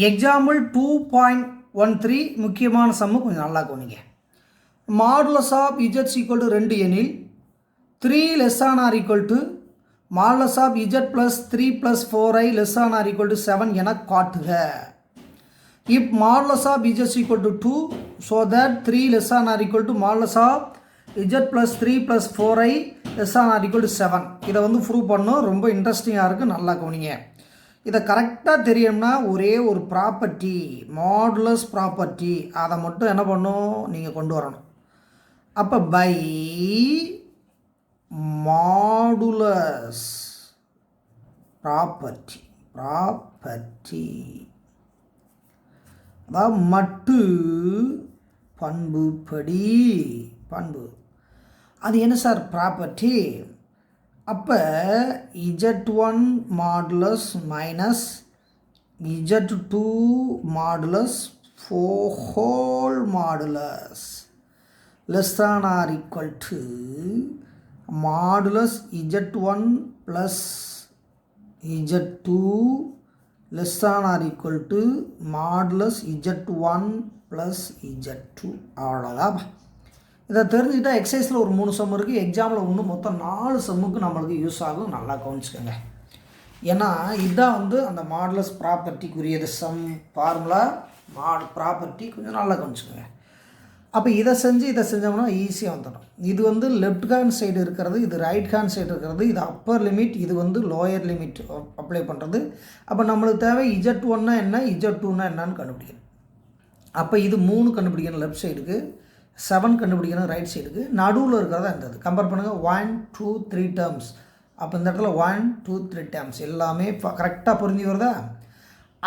Example 2.13 முக்கியமான சம்மு கொஞ்சம் நல்லா கவனிங்க. Modulus of z equal to 2 எனில் 3 less than or equal to modulus of z plus 3 plus 4i less than or equal to 7 என காட்டுக. If modulus of z equal to 2 so that 3 less than or equal to modulus of z plus 3 plus 4i less than or equal to 7. இதை வந்து prove பண்ணணும். ரொம்ப இன்ட்ரெஸ்டிங்காக இருக்குது, நல்லா கவனிங்க. இதை கரெக்டாக தெரியும்னா ஒரே ஒரு ப்ராப்பர்ட்டி, மாடுலஸ் ப்ராப்பர்ட்டி, அதை மட்டும் என்ன பண்ணும் நீங்கள் கொண்டு வரணும். அப்போ பை மாடுலஸ் ப்ராப்பர்ட்டி அதாவது மட்டு பண்புப்படி பண்பு, அது என்ன சார் ப்ராப்பர்ட்டி? அப்போ Z1 modulus minus Z2 modulus whole modulus less than or equal to modulus Z1 plus Z2 less than or equal to modulus Z1 plus Z2. அவ்வளோதான். இதை தெரிஞ்சுக்கிட்டால் எக்ஸசைஸில் ஒரு 3 சம் இருக்குது, எக்ஸாமில் ஒன்று மொத்தம் 4 சம்முக்கு நம்மளுக்கு யூஸ் ஆகும். நல்லா கவனிச்சுக்கோங்க. ஏன்னா இதுதான் வந்து அந்த மாடுலஸ் ப்ராப்பர்ட்டிக்குரியது சம் ஃபார்முலா. ப்ராப்பர்ட்டி கொஞ்சம் நல்லா கவனிச்சுக்கோங்க. அப்போ இதை செஞ்சோம்னா ஈஸியாக வந்துடும். இது வந்து லெஃப்ட் ஹேண்ட் சைடு இருக்கிறது, இது ரைட் ஹேண்ட் சைடு இருக்கிறது, இது அப்பர் லிமிட், இது வந்து லோயர் லிமிட் அப்ளை பண்ணுறது. அப்போ நம்மளுக்கு தேவை Z1 என்ன, Z2 என்னன்னு கண்டுபிடிக்கணும். அப்போ இது 3 கண்டுபிடிக்கணும் லெஃப்ட் சைடுக்கு, 7 கண்டுபிடிக்கணும் ரைட் சைடுக்கு. நடுவில் இருக்கிறதா இருந்தது. கம்பேர் பண்ணுங்கள். 1 2 3 டேர்ம்ஸ். அப்போ இந்த இடத்துல 1 2 3 டேர்ம்ஸ் எல்லாமே கரெக்டாக புரிஞ்சு வருதா?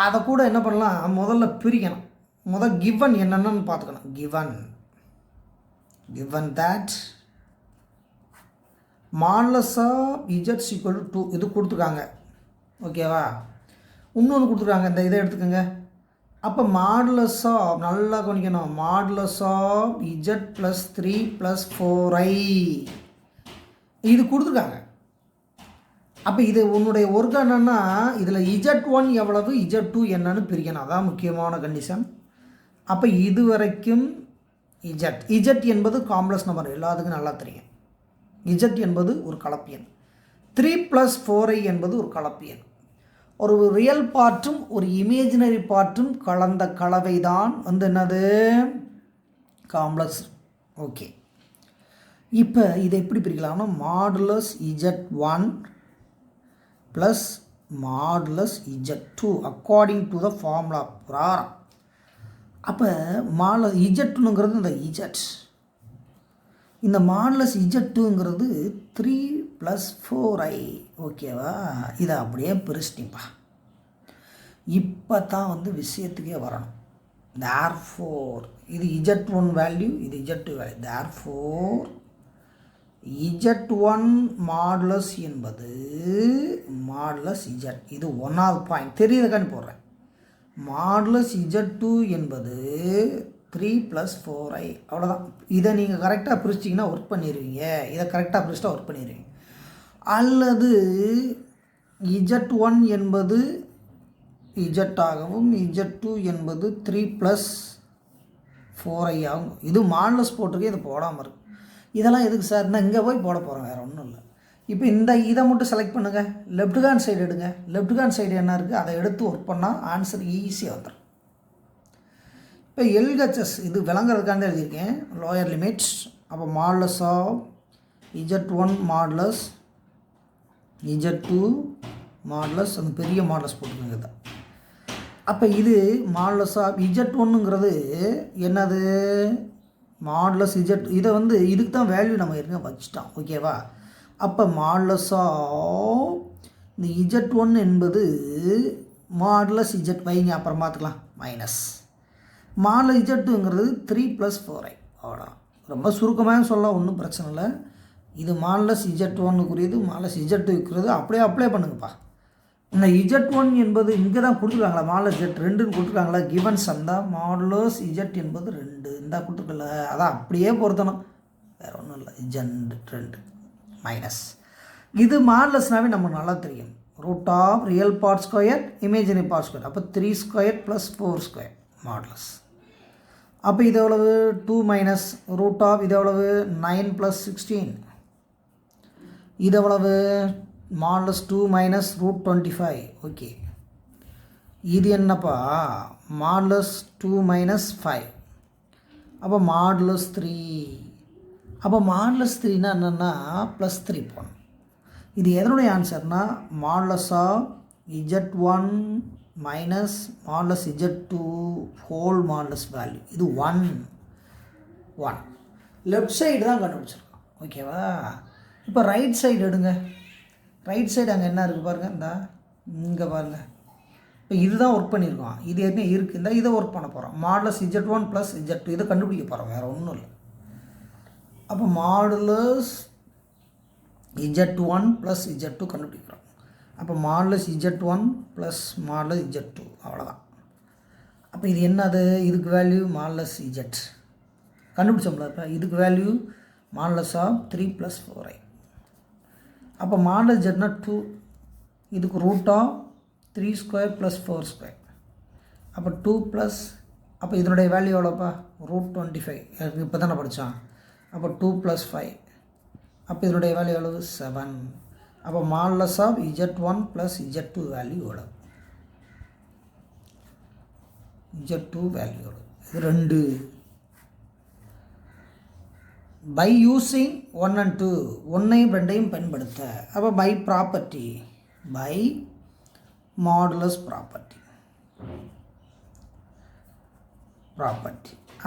அதை கூட என்ன பண்ணலாம், முதல்ல பிரிக்கணும். கிவன் என்னென்னு பார்த்துக்கணும். given that modulus of z equal to 2 இது கொடுத்துருக்காங்க. ஓகேவா? இன்னொன்று கொடுத்துருக்காங்க, இந்த இதை எடுத்துக்கோங்க. அப்போ மாடுலஸ் ஆஃப், நல்லா கவனிக்கணும், modulus of z plus 3 plus 4i இது கொடுத்துருக்காங்க. அப்போ இது உன்னுடைய ஒர்க் என்னென்னா, இதில் Z1 எவ்வளவு Z2 என்னன்னு பிரிக்கணும். அதான் முக்கியமான கண்டிஷன். அப்போ இது வரைக்கும் இஜெட் என்பது காம்ப்ளெக்ஸ் நம்பர், எல்லாத்துக்கும் நல்லா தெரியும். இஜெட் என்பது ஒரு கலப்பியன். 3 ப்ளஸ் 4i என்பது ஒரு கலப்பியன். ஒரு ரியல் பார்ட்டும் ஒரு இமேஜினரி பார்ட்டும் கலந்த கலவை தான் வந்து என்னது, காம்ப்ளெக்ஸ். ஓகே, இப்போ இதை எப்படி பிரிக்கலாம்னா modulus Z1 plus modulus Z2 according to the formula ப்ராரம். அப்போ Z2ங்கிறது இந்த Z, இந்த மாடுலஸ் Z2ங்கிறது 3 ப்ளஸ் 4i. ஓகேவா? இதை அப்படியே பிரிச்சிட்டிப்பா. இப்போ தான் வந்து விஷயத்துக்கே வரணும். தேர்ஃபோர் இது Z1 வேல்யூ, இது Z2 value. Therefore Z1 modulus என்பது மாடுலஸ் Z, இது 1வது பாயிண்ட் தெரியுதுக்கான்னு போடுறேன். மாடுலஸ் Z2 என்பது 3 ப்ளஸ் 4i. அவ்வளோதான். இதை நீங்கள் கரெக்டாக பிரிச்சிட்டிங்கன்னா ஒர்க் பண்ணிடுவீங்க. இதை கரெக்டாக பிரிச்சிட்டா ஒர்க் பண்ணிடுவீங்க. அல்லது Z1 என்பது Z ஆகவும் Z2 என்பது 3 ப்ளஸ் 4i ஆகும். இது மாடுலஸ் போட்டிருக்கு, இது போடாமல் இருக்குது. இதெல்லாம் எதுக்கு சார்? நான் இங்கே போய் போட போகிறேன், வேறு ஒன்றும் இல்லை. இப்போ இதை மட்டும் செலக்ட் பண்ணுங்கள். லெஃப்ட் ஹேண்ட் சைடு எடுங்க. லெஃப்ட் ஹேண்ட் சைடு என்ன இருக்குது அதை எடுத்து ஒர்க் பண்ணால் ஆன்சர் ஈஸியாக வந்துடும். இப்போ எல்ஹெச்எஸ் இது விளங்குறதுக்காண்டி எழுதியிருக்கேன், லோயர் லிமிட்ஸ். அப்போ modulus of Z1 modulus Z2 modulus, அந்த பெரிய மாடுலஸ் போட்டுக்கோங்க தான். அப்போ இது மாடுலஸ் ஆஃப் Z1ங்கிறது என்னது, மாடுலஸ் Z. இதை வந்து இதுக்கு தான் வேல்யூ நம்ம ஏற்கனவே வச்சுட்டோம். ஓகேவா? அப்போ மாடுலஸ் ஆஃப் இந்த Z1 என்பது மாடுலஸ் Z வைங்க, அப்புறம் பார்த்துக்கலாம். மைனஸ் மாடுலஸ் Z2ங்கிறது 3 ப்ளஸ் 4i. அவ்வளோ ரொம்ப சுருக்கமாக சொல்ல ஒன்றும் பிரச்சனை இல்லை. இது மாடுலஸ் Z1க்குரியது, மாடுலஸ் Z2க்குரியது. அப்படியே அப்ளை பண்ணுங்கப்பா. இந்த Z1 என்பது இங்கே தான் கொடுத்துருக்காங்களா, மாடுலஸ் Z2 கொடுத்துருக்காங்களா, கிவன் சம் தான். மாடுலஸ் Z என்பது 2 இந்த கொடுத்துருக்கல, அதான் அப்படியே பொருத்தணும், வேறு ஒன்றும் இல்லை. Z2 மைனஸ் இது மாடுலஸ்னாவே நமக்கு நல்லா தெரியும். Root of real part square imaginary part square. அப்போ 3 ஸ்கொயர் ப்ளஸ் 4 ஸ்கொயர் மாடுலஸ். அப்போ இது எவ்வளவு 2 மைனஸ் ரூட் ஆஃப் இது எவ்வளவு 9 ப்ளஸ் 16. இது எவ்வளவு மாடுலஸ் 2 மைனஸ் ரூட் 25. ஓகே, இது என்னப்பா மாடுலஸ் 2 மைனஸ் 5. அப்போ மாடுலஸ் 3. அப்போ மாடுலஸ் 3னா என்னென்னா ப்ளஸ் 3 போகணும். இது எதனுடைய ஆன்சர்னால் modulus of Z1 minus modulus Z2 whole modulus value. இது 1 லெஃப்ட் சைடு தான் கண்டுபிடிச்சிருக்கோம். ஓகேவா? இப்போ ரைட் சைடு எடுங்க. ரைட் சைடு அங்கே என்ன இருக்குது பாருங்கள், இந்த இங்கே பாருங்கள். இப்போ இதுதான் ஒர்க் பண்ணியிருக்கோம். இது என்ன இருக்குது, இந்த இதை ஒர்க் பண்ண போகிறோம். மாடுலஸ் Z1 ப்ளஸ் Z2 இதை கண்டுபிடிக்க போகிறோம், வேறு ஒன்றும் இல்லை. அப்போ மாடுலஸ் Z1 ப்ளஸ் Z2 கண்டுபிடிக்கிறோம். அப்போ modulus Z1 plus modulus Z2 அவ்வளோதான். அப்போ இது என்னது, இதுக்கு வேல்யூ மாடுலஸ் Z கண்டுபிடிச்சோம்ல. இப்போ இதுக்கு value modulus of 3 plus 4i. அப்போ மாடுலஸ் Zனா 2, இதுக்கு root of 3 square plus 4 square. அப்போ 2 ப்ளஸ், அப்போ இதனுடைய வேல்யூ எவ்வளோப்பா ரூட் 25. இப்போ தானே படித்தான். அப்போ 2 ப்ளஸ் 5. அப்போ இதனுடைய வேல்யூ எவ்வளவு 7. அப்போ modulus of Z1 plus Z2 value எவ்வளோ, Z2 வேல்யூ எவ்வளோ, இது 2. பை யூஸிங் 1 and 2 1ஐயும் 2ஐயும் பயன்படுத்த. அப்போ by property, by modulus property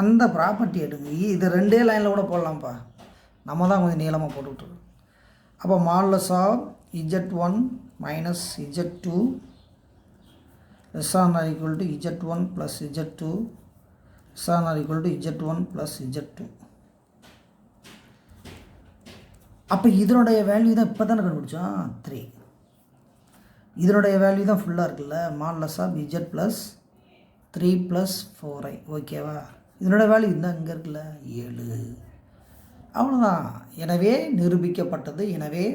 அந்த ப்ராப்பர்ட்டி எடுங்க. இது 2 லைனில் கூட போடலாம்ப்பா, நம்ம தான் கொஞ்சம் நீளமாக போட்டுக்கிட்டு. அப்போ modulus of Z1 minus Z2 less than or equal to Z1 plus Z2 less than or equal to Z1 plus Z2. அப்போ இதனுடைய வேல்யூ தான் இப்போ தானே கண்டுபிடிச்சோம் 3. இதனுடைய வேல்யூ தான் ஃபுல்லாக இருக்குல்ல, modulus of Z plus 3 plus 4i. ஓகேவா? இதனுடைய வேல்யூ இருந்தால் இங்கே இருக்குல்ல 7. அவ்வளோதான். எனவே நிரூபிக்கப்பட்டது. எனவே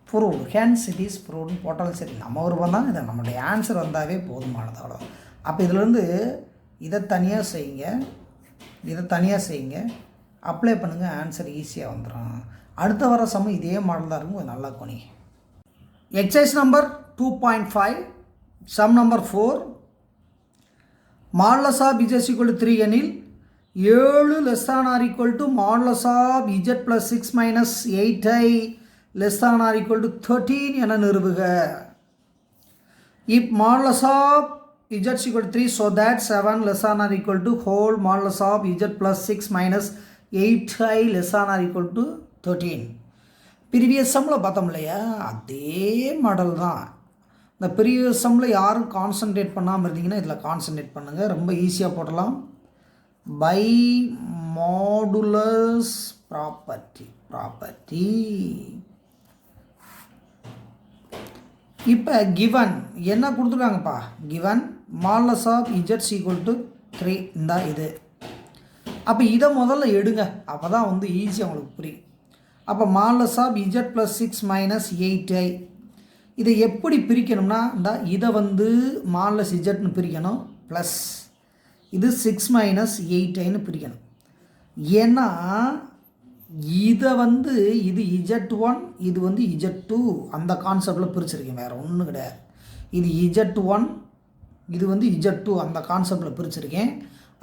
ப்ரூவ்டு, ஹேண்ட்ஸ் இட் இஸ் ப்ரூவ்டுன்னு போட்டாலும் சரி, நம்ம விருப்பம் தான். இதை நம்மளுடைய ஆன்சர் வந்தாவே போதுமானது, அவ்வளோ. அப்போ இதிலேருந்து இதை தனியாக செய்யுங்க, அப்ளை பண்ணுங்கள், ஆன்சர் ஈஸியாக வந்துடும். அடுத்த வர சமம் இதே மாடல் தான் இருக்கும், நல்லா கொனி. Exercise number 2.5 sum number 4. Modulus of Z = 3 எனில் 7 less than or equal to modulus of Z plus 6 minus 8i less than or equal to 13 என நிறுவுக. இப் modulus of Z = 3 so that 7 less than or equal to whole modulus of Z plus 6 minus 8i less than or equal to 13. Previous சம்மில் பார்த்தோம் இல்லையா, அதே model தான். இந்த previous சம்மில் யாரும் கான்சன்ட்ரேட் பண்ணாமல் இருந்தீங்கன்னா இதில் கான்சன்ட்ரேட் பண்ணுங்கள், ரொம்ப ஈஸியாக போடலாம். By modulus property. இப்போ கிவன் என்ன கொடுத்துருக்காங்கப்பா, கிவன் மாடுலஸ் ஆஃப் Z = 3 இந்த இது. அப்போ இதை முதல்ல எடுங்க, அப்போ தான் வந்து ஈஸியாக உங்களுக்கு புரியும். அப்போ modulus of Z plus 6 minus 8i இதை எப்படி பிரிக்கணும்னா, இதை வந்து மாடுலஸ் Zன்னு பிரிக்கணும், ப்ளஸ் இது 6 minus 8iன்னு பிரிக்கணும். ஏன்னா இதை வந்து இது Z1 இது வந்து Z2 அந்த கான்செப்டில் பிரிச்சிருக்கேன், வேறு ஒன்றும் கிடையாது. இது Z1 இது வந்து Z2 அந்த கான்செப்டில் பிரிச்சிருக்கேன்.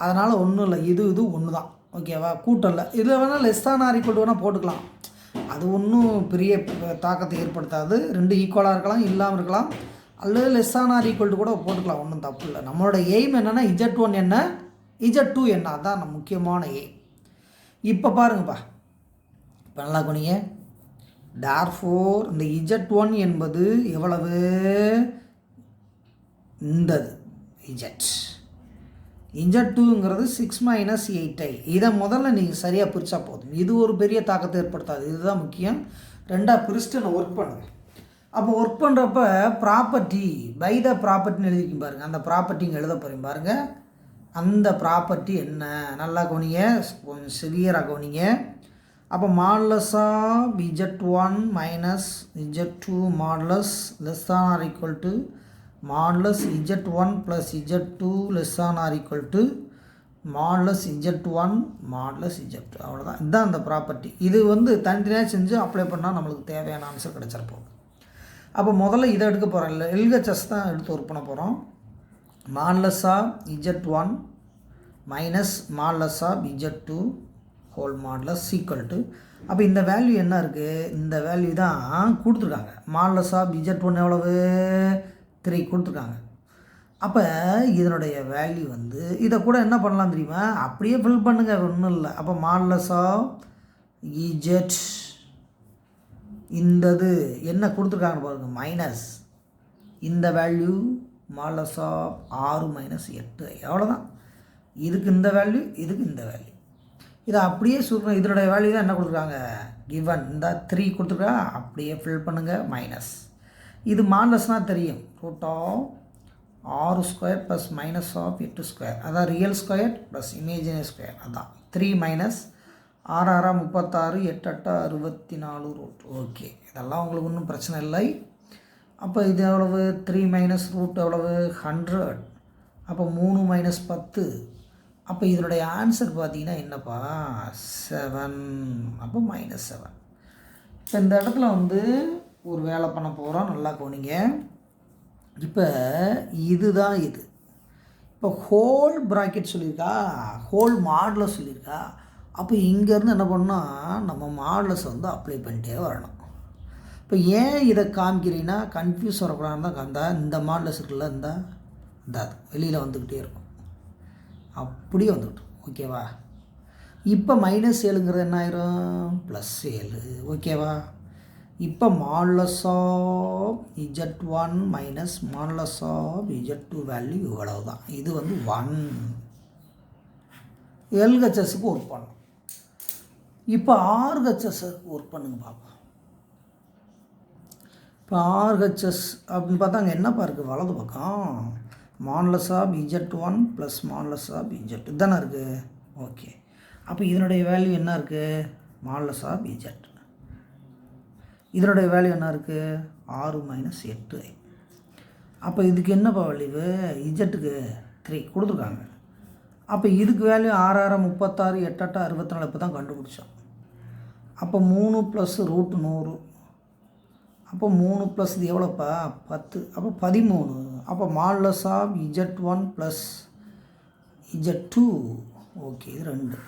அதனால் ஒன்றும் இல்லை, இது ஒன்று தான். ஓகேவா? கூட்டல இதில் வேணால் லெஸ் தான் ஆர் ஈக்குவல் வேணால் போட்டுக்கலாம், அது ஒன்றும் பெரிய தாக்கத்தை ஏற்படுத்தாது. 2 ஈக்குவலாக இருக்கலாம், இல்லாமல் இருக்கலாம், அல்லது லெஸ் தான் ஆர் ஈக்குவல் கூட போட்டுக்கலாம், ஒன்றும் தப்பு இல்லை. நம்மளோட எய்ம் என்னென்னா Z1 என்ன Z2 என்ன, அதுதான் நம்ம முக்கியமான எய்ம். இப்போ பாருங்கப்பா, இப்போ நல்லா கொனிங்க. தேர்ஃபோர் இந்த Z1 என்பது எவ்வளவு, இந்தது Z2ங்கிறது 6 minus 8i. இதை முதல்ல நீங்கள் சரியாக பிரித்தா போதும், இது ஒரு பெரிய தாக்கத்தை ஏற்படுத்தாது, இதுதான் முக்கியம். 2ஆக பிரிச்சுட்டு நான் ஒர்க் பண்ணுங்கள். அப்போ ஒர்க் பண்ணுறப்ப ப்ராப்பர்ட்டி பை த ப்ராப்பர்ட்டின்னு எழுதிக்கும் பாருங்கள், அந்த ப்ராப்பர்ட்டிங்க எழுத போகிறீங்க பாருங்கள். அந்த ப்ராப்பர்ட்டி என்ன, நல்லா கவனிங்க, கொஞ்சம் சிவியராக கவனிங்க. அப்போ modulus of z1 minus z2 modulus less than or equal to modulus z1 plus z2 less than or equal to modulus z1 modulus z2. அவ்வளோதான். இதுதான் அந்த ப்ராப்பர்ட்டி. இது தனித்தனியாக செஞ்சு அப்ளை பண்ணால் நம்மளுக்கு தேவையான ஆன்சர் கிடச்சிருப்போம். அப்போ முதல்ல இதை எடுக்க போகிறோம். இல்லை எல்ஹெச்எஸ் தான் எடுத்து ஒர்க் பண்ண போகிறோம். Modulus of z1 minus modulus of z2 whole modulus equal to, அப்போ இந்த வேல்யூ என்ன இருக்குது? இந்த வேல்யூ தான் கொடுத்துருக்காங்க. மாடுலஸ் ஆஃப் z1 எவ்வளவு? 3 கொடுத்துருக்காங்க. அப்போ இதனுடைய வேல்யூ இதை கூட என்ன பண்ணலாம் தெரியுமா? அப்படியே ஃபில் பண்ணுங்கள், ஒன்றும் இல்லை. அப்போ மாடுலஸ் ஆஃப் z இந்தது என்ன கொடுத்துருக்காங்கன்னு பாருங்கள், மைனஸ் இந்த வேல்யூ மாடுலஸ் ஆஃப் 6 மைனஸ் 8. எவ்வளோதான். இதுக்கு இந்த வேல்யூ, இதுக்கு இந்த வேல்யூ. இதை அப்படியே சொல்கிறேன். இதனுடைய வேல்யூ தான் என்ன கொடுத்துருக்காங்க? கிவன் இந்த 3 கொடுத்துருக்கா, அப்படியே ஃபில் பண்ணுங்கள், மைனஸ். இது மாடுலஸ்னால் தெரியும், root of 6 square plus minus of 8 square, அதான் real square plus imaginary square. அதான் 3 மைனஸ் 6 6 36 8 8 64 ரூட். ஓகே, இதெல்லாம் உங்களுக்கு ஒன்றும் பிரச்சனை இல்லை. அப்போ இது எவ்வளவு? 3 மைனஸ் ரூட் எவ்வளவு? 100. அப்போ 3 மைனஸ் 10. அப்போ இதனுடைய ஆன்சர் பார்த்தீங்கன்னா என்னப்பா? 7. அப்போ மைனஸ் 7. இப்போ இந்த இடத்துல ஒரு வேலை பண்ண போகிறோம், நல்லா கவனிங்க. இப்போ இதுதான் இது. இப்போ ஹோல் ப்ராக்கெட் சொல்லியிருக்கா, ஹோல் மாடுலஸ் சொல்லியிருக்கா. அப்போ இங்கேருந்து என்ன பண்ணால் நம்ம மாடுலஸ் அப்ளை பண்ணிட்டே வரணும். இப்போ ஏன் இதை காமிக்கிறீங்கன்னா கன்ஃபியூஸ் வரக்கூடாதுன்னு தான் காந்தா. இந்த மாடுலஸ் இருக்குல்ல, இந்த வெளியில் வந்துக்கிட்டே இருக்கும், அப்படியே வந்துக்கிட்டோம். ஓகேவா? இப்போ -7ங்கிறது என்ன ஆயிரும்? +7. ஓகேவா? இப்போ modulus of z1 minus modulus of z2 value இவ்வளவு தான். இது 1. எல்ஹெச்எஸ்க்கு ஒர்க் பண்ணணும். இப்போ ஆர்ஹெச்எஸ்க்கு ஒர்க் பண்ணுங்க பார்ப்போம். இப்போ ஆர்ஹெச்எஸ் அப்படின்னு பார்த்தா அங்கே என்னப்பா இருக்குது? வலது பக்கம் modulus of z1 plus modulus of z2 தானே இருக்குது. ஓகே, அப்போ இதனுடைய வேல்யூ என்ன இருக்குது? Modulus of z. இதனுடைய வேல்யூ என்ன இருக்குது? 6 மைனஸ் 8. அப்போ இதுக்கு என்னப்பா வேல்யூ? இஜெட்டுக்கு 3 கொடுத்துருக்காங்க. அப்போ இதுக்கு வேல்யூ 6 6 36 8 8 64 இப்போ தான் கண்டுபிடிச்சோம். அப்போ 3 ப்ளஸ் ரூட் 100. அப்போ 3 ப்ளஸ் இது எவ்வளோப்பா? 10. அப்போ 13. அப்போ modulus of z1 plus z2. Okay, இது 2.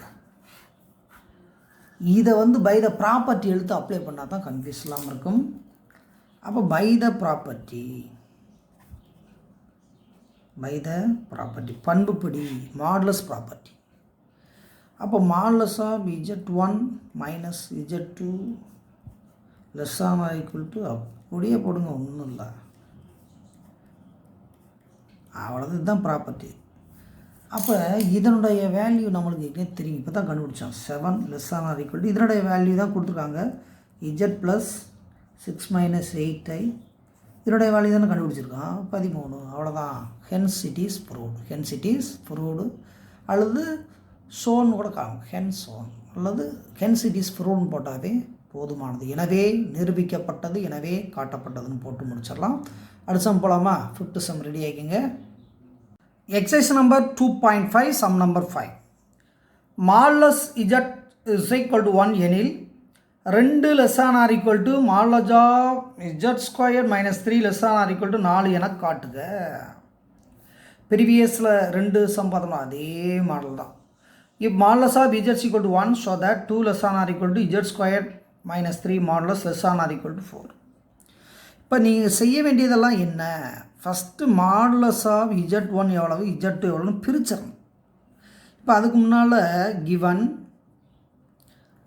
இதை பை த ப்ராப்பர்ட்டி எடுத்து அப்ளை பண்ணால் தான் கன்ஃபியூஸ் இல்லாமல் இருக்கும். அப்போ பை த ப்ராப்பர்ட்டி பண்புப்படி மாடுலஸ் ப்ராப்பர்ட்டி. அப்போ modulus of z1 minus z2 less than or equal to, அப்படியே போடுங்க, ஒன்றும் இல்லை, அவ்வளோதான். இதுதான் ப்ராப்பர்ட்டி. அப்போ இதனுடைய வேல்யூ நம்மளுக்கு ஏற்கனவே தெரியும், இப்போ தான் கண்டுபிடிச்சோம். 7 less than or equal to இதனுடைய வேல்யூ தான் கொடுத்துருக்காங்க. z ப்ளஸ் 6 மைனஸ் 8i இதனுடைய வேல்யூ தானே கண்டுபிடிச்சிருக்கான், 13. அவ்வளோதான். Hence it is proved. அல்லது ஷோன் கூட காணும், ஹென்ஸ் ஷோன் அல்லது ஹென்ஸ் இட் இஸ் ப்ரூவ்னு போட்டாவே போதுமானது. எனவே நிரூபிக்கப்பட்டது, எனவே காட்டப்பட்டதுன்னு போட்டு முடிச்சிடலாம். அடுத்த சம் போகலாமா? 5th சம் ரெடி ஆகிங்க. Exercise number 2.5, sum number 5. Modulus z is equal to 1 எனில் 2 less than or equal to modulus of z squared minus 3 less than or equal to 4 என காட்டுக. ப்ரீவியஸில் 2 சம் பார்த்தோம்னா அதே மாடல் தான். இப் modulus of z equal to 1 so that 2 less than or equal to z squared minus 3 modulus less than or equal to 4. இப்போ நீங்கள் செய்ய வேண்டியதெல்லாம் என்ன? ஃபஸ்ட்டு மாடுலஸ் ஆஃப் z1 எவ்வளவு z2 எவ்வளோன்னு பிரிச்சிடணும். இப்போ அதுக்கு முன்னால் கிவன்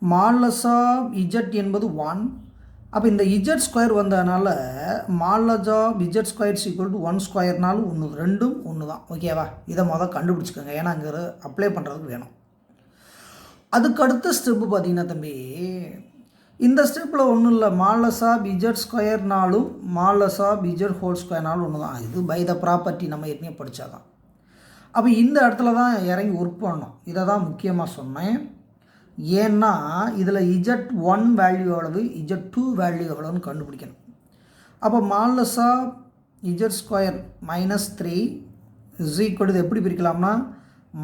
மாடுலஸ் ஆஃப் z என்பது 1. அப்போ இந்த z ஸ்கொயர் வந்ததுனால modulus of z square equal to 1 ஸ்கொயர்னாலும் 1, ரெண்டும் 1 தான். ஓகேவா? இதை கண்டுபிடிச்சிக்கோங்க, ஏன்னா அங்கே அப்ளை பண்ணுறதுக்கு வேணும். அதுக்கு அடுத்த ஸ்டெப்பு பார்த்தீங்கன்னா தம்பி, இந்த ஸ்டெப்பில் ஒன்றும் இல்லை, மாடுலஸ் ஆஃப் z ஸ்கொயர்னாலும் மாடுலஸ் ஆஃப் z ஹோல் ஸ்கொயர்னாலும் ஒன்று தான். இது பை த ப்ராப்பர்ட்டி நம்ம ஏற்கனவே படித்தாதான். அப்போ இந்த இடத்துல தான் இறங்கி ஒர்க் பண்ணணும். இதை தான் முக்கியமாக சொன்னேன். ஏன்னா இதில் z1 வேல்யூ எவ்வளவு, z2 வேல்யூ எவ்வளோன்னு கண்டுபிடிக்கணும். அப்போ modulus of z² -3 is equal இது எப்படி பிரிக்கலாம்னா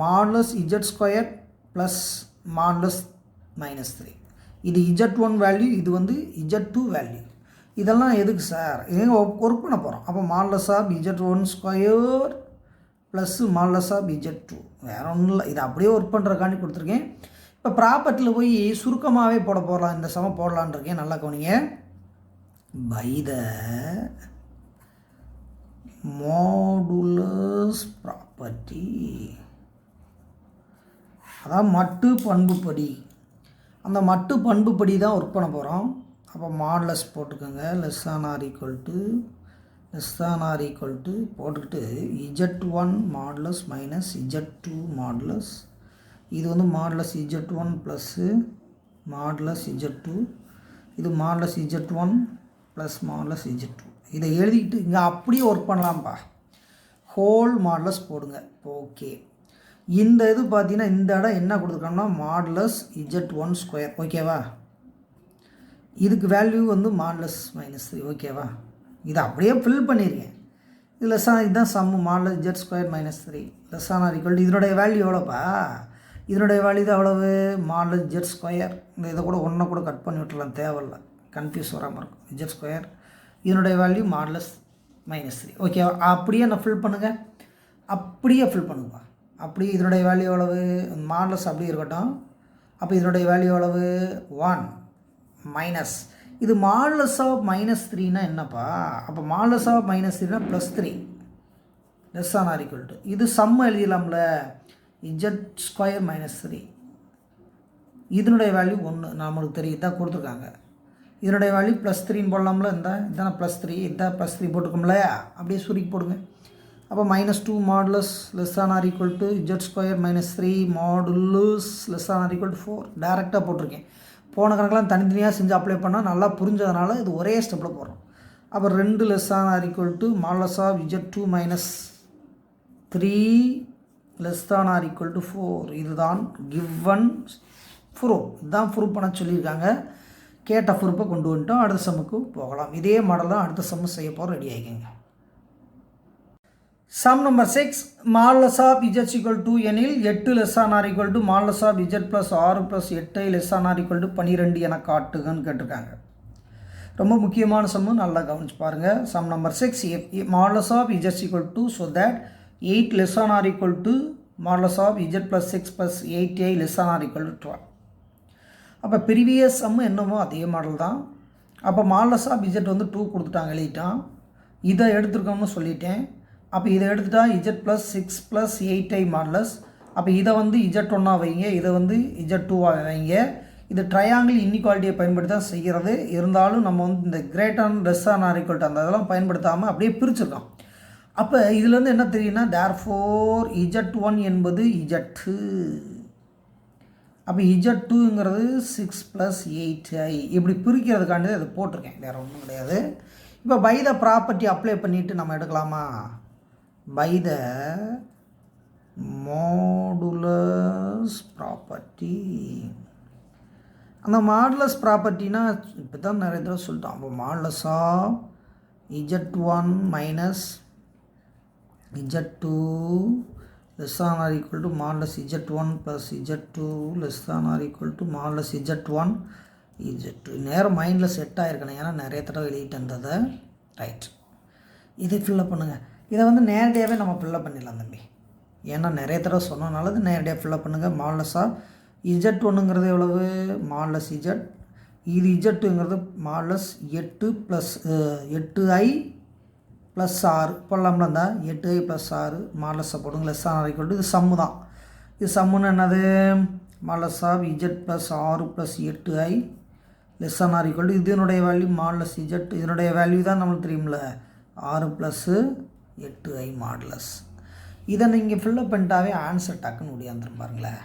மாடுலஸ் z² ப்ளஸ் மாடுலஸ் -3. இது z1 வேல்யூ, இது வந்து z2 வேல்யூ. இதெல்லாம் எதுக்கு சார், எங்கே ஒர்க் பண்ண போகிறோம். அப்போ modulus of z1² plus modulus of z2 வேறு ஒன்றும் இல்லை. இது அப்படியே ஒர்க் பண்ணுறக்காண்டி கொடுத்துருக்கேன். இப்போ ப்ராப்பர்ட்டியில் போய் சுருக்கமாகவே போடலாம், இந்த சமம் போடலான் இருக்கேன். நல்லா கவனிங்க. பை த மாடுலஸ் ப்ராப்பர்ட்டி, அதான் மட்டு பண்புப்படி, அந்த மட்டு பண்புப்படி தான் ஒர்க் பண்ண போகிறோம். அப்போ மாடுலஸ் போட்டுக்கோங்க, == போட்டுக்கிட்டு z1 modulus minus z2 modulus, இது வந்து modulus z1 plus modulus z2, இது modulus z1 plus modulus z2. இதை எழுதிக்கிட்டு இங்கே அப்படியே ஒர்க் பண்ணலாம்ப்பா. ஹோல் மாடுலஸ் போடுங்க. ஓகே, இந்த இது பார்த்தீங்கன்னா இந்த இடம் என்ன கொடுத்துருக்கோம்னா மாடுலஸ் z1². ஓகேவா, இதுக்கு வேல்யூ வந்து மாடுலஸ் -3. ஓகேவா, இதை அப்படியே ஃபில் பண்ணியிருக்கேன். இது இதுதான் சம்மு மாடுலஸ் z² -3 == இதனுடைய வேல்யூ எவ்வளோப்பா, இதனுடைய வேல்யூ தான் எவ்வளவு, மாடுலஸ் z². இந்த இதை கூட ஒன்றை கூட கட் பண்ணி விட்டுலாம், தேவையில்லை, கன்ஃபியூஸ் வராமல் இருக்கும். z², இதனுடைய வேல்யூ மாடுலஸ் -3. ஓகேவா, அப்படியே நான் ஃபில் பண்ணுங்கள், அப்படியே ஃபில் பண்ணுங்கப்பா. அப்படியே இதனுடைய வேல்யூ எவ்வளவு, மாடுலஸ் அப்படியே இருக்கட்டும். அப்போ இதனுடைய வேல்யூ எவ்வளவு, 1 மைனஸ், இது மாடுலஸ் ஆஃப் -3னா என்னப்பா, அப்போ மாடுலஸ் ஆஃப் -3னா +3 == இது சம்ம எழுதிடலாம்ல, z² -3, இதனுடைய வேல்யூ 1 நம்மளுக்கு தெரியும், இதான் கொடுத்துருக்காங்க. இதனுடைய வேல்யூ +3ன்னு போடலாம்ல, இதான +3, இதான் +3 போட்டுக்கோம்ல, அப்படியே சுருக்கி போடுங்க. அப்போ -2 மாடுலஸ் == z² -3 மாடுலஸ் =4 டேரெக்டாக போட்டிருக்கேன். போன கணக்கெலாம் தனித்தனியாக செஞ்சு அப்ளை பண்ணால் நல்லா புரிஞ்சதுனால இது ஒரே ஸ்டெப்பில் போடுறோம். அப்போ 2 == மாடுலஸ் ஆஃப் z2 -3 == 4. இதுதான் கிவன் ப்ரூஃப், இதுதான் ப்ரூஃப் பண்ண சொல்லியிருக்காங்க. கேட்ட ப்ரூஃபை கொண்டு வந்துட்டோம். அடுத்த சம்முக்கு போகலாம். இதே மாடல் தான் அடுத்த சம்மு செய்ய போகிறோம். ரெடி ஆகிக்கங்க. Sum number 6, modulus of z = எனில் 8 ≤ மாடுலஸ் ஆஃப் z + 6 + 8 ≤ 12 என காட்டுகன்னு கேட்டிருக்காங்க. ரொம்ப முக்கியமான சம்மு, நல்லா கவனிச்சு பாருங்கள். Sum number 6, modulus of z = so that 8 ≤ modulus of z + 6 + 8a ≤ 12. அப்போ ப்ரீவியஸ் சம்மு என்னமோ அதே மாடல் தான். அப்போ மாடுலஸ் ஆஃப் z வந்து 2 கொடுத்துட்டாங்க, எழுதிட்டான். இதை எடுத்துருக்கோம்னு சொல்லிட்டேன். அப்போ இதை எடுத்துட்டா z + 6 + 8i மாடுலஸ். அப்போ இதை வந்து z1 வைங்க, இதை வந்து z2 வைங்க. இது ட்ரையாங்கிள் இன்இக்வாலிட்டியை பயன்படுத்தி தான் செய்கிறது. இருந்தாலும் நம்ம வந்து இந்த > அந்த இதெல்லாம் பயன்படுத்தாமல் அப்படியே பிரிச்சுருக்கோம். அப்போ இதுலேருந்து என்ன தெரியும்னா தேர்ஃபோர் z1 என்பது z2. அப்போ z2ங்கிறது 6 + 8i இப்படி பிரிக்கிறதுக்காண்டி அதை போட்டிருக்கேன், வேறு ஒன்றும் கிடையாது. இப்போ பை த ப்ராப்பர்ட்டி அப்ளை பண்ணிவிட்டு நம்ம எடுக்கலாமா, பை த மாடுலஸ் ப்ராப்பர்ட்டி. அந்த மாடுலஸ் ப்ராப்பர்ட்டினா இப்போ தான் நிறைய தடவை சொல்லிட்டோம். அப்போ modulus of z1 - z2 ≤ modulus z1 + z2 ≤ modulus z1 z2. நேரம் மைண்டில் செட் ஆகிருக்கணும், ஏன்னா நிறைய தடவை எழுதிட்டேன்றதை. ரைட், இதை ஃபில்லப் பண்ணுங்கள். இதை வந்து நேரடியாகவே நம்ம ஃபில்லப் பண்ணிடலாம் தம்பி, ஏன்னா நிறைய தடவை சொன்னதுனால இது நேரடியாக ஃபில்லப் பண்ணுங்கள். மாடுலஸ் ஆஃப் z1ங்கிறது எவ்வளவு, மாடுலஸ் z, இது z2ங்கிறது மாடுலஸ் 8 + 8i + 6 போடலாம்ல, இருந்தால் 8i + 6 மாடுலஸை போடுங்க == இது சம்மு தான். இது சம்முன்னு என்னது, மாடுலஸ் ஆஃப் z + 6 + 8i == இதனுடைய வேல்யூ மாடுலஸ் z, இதனுடைய வேல்யூ தான் நம்மளுக்கு தெரியும்ல 6 + 8i மாடுலஸ். இதை நீங்கள் ஃபில்லப் பண்ணிட்டாவே ஆன்சர் டக்குன்னு முடியாந்துரும் பாருங்களேன்.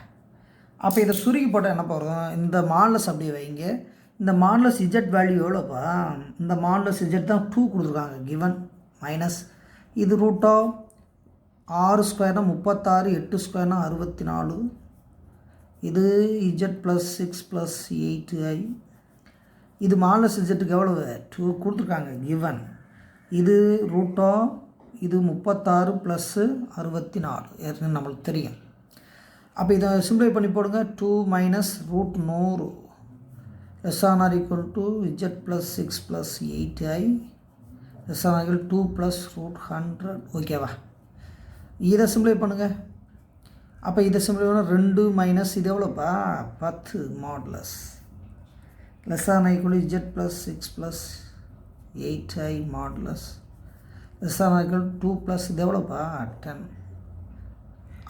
அப்போ இதை சுருக்கி போட்டால் என்ன போகிறோம், இந்த மாடுலஸ் அப்படியே வைங்க. இந்த மாடுலஸ் z வேல்யூ எவ்வளோப்பா, இந்த மாடுலஸ் z தான் 2 கொடுத்துருக்காங்க கிவன், மைனஸ் இது √6² 36, 8² 64, இது இஜட் ப்ளஸ் 6 ப்ளஸ் 8i. இது மாடலஸ் இஜட்டுக்கு எவ்வளவு 2 கொடுத்துருக்காங்க கிவன். இது ரூட்டோ இது 36 ப்ளஸ் 64 ஏற்கனவே நம்மளுக்கு தெரியும். அப்போ இதை சிம்பிளை பண்ணி போடுங்க. 2 minus root 100 less or not equal to z plus 6 plus 8i less or not equal 2 plus root 100. ஓகேவா? இதை சிம்பிளை பண்ணுங்கள். அப்போ இதை சிம்பிளை பண்ணால் 2 மைனஸ் இது எவ்வளோப்பா 10 modulus less or not equal Z plus 6 plus 8i modulus less or not equal 2 plus இது எவ்வளோப்பா 10.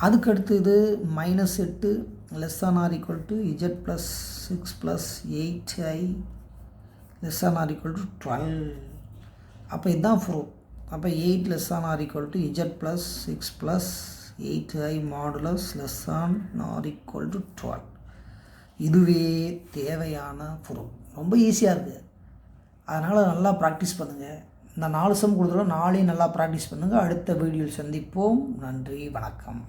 அதுக்கடுத்து இது -8 less or not equal to z plus 6 plus 8i less or not equal to 12. அப்போ இதுதான் ப்ரூஃப். அப்போ 8 less or not equal to z plus 6 plus 8i modulus less or not equal to 12. இதுவே தேவையான proof. ரொம்ப ஈஸியாக இருக்குது. அதனால் நல்லா ப்ராக்டிஸ் பண்ணுங்கள். இந்த 4 சம் கொடுத்துருவோம். 4 நல்லா ப்ராக்டிஸ் பண்ணுங்கள். அடுத்த வீடியோவில் சந்திப்போம். நன்றி, வணக்கம்.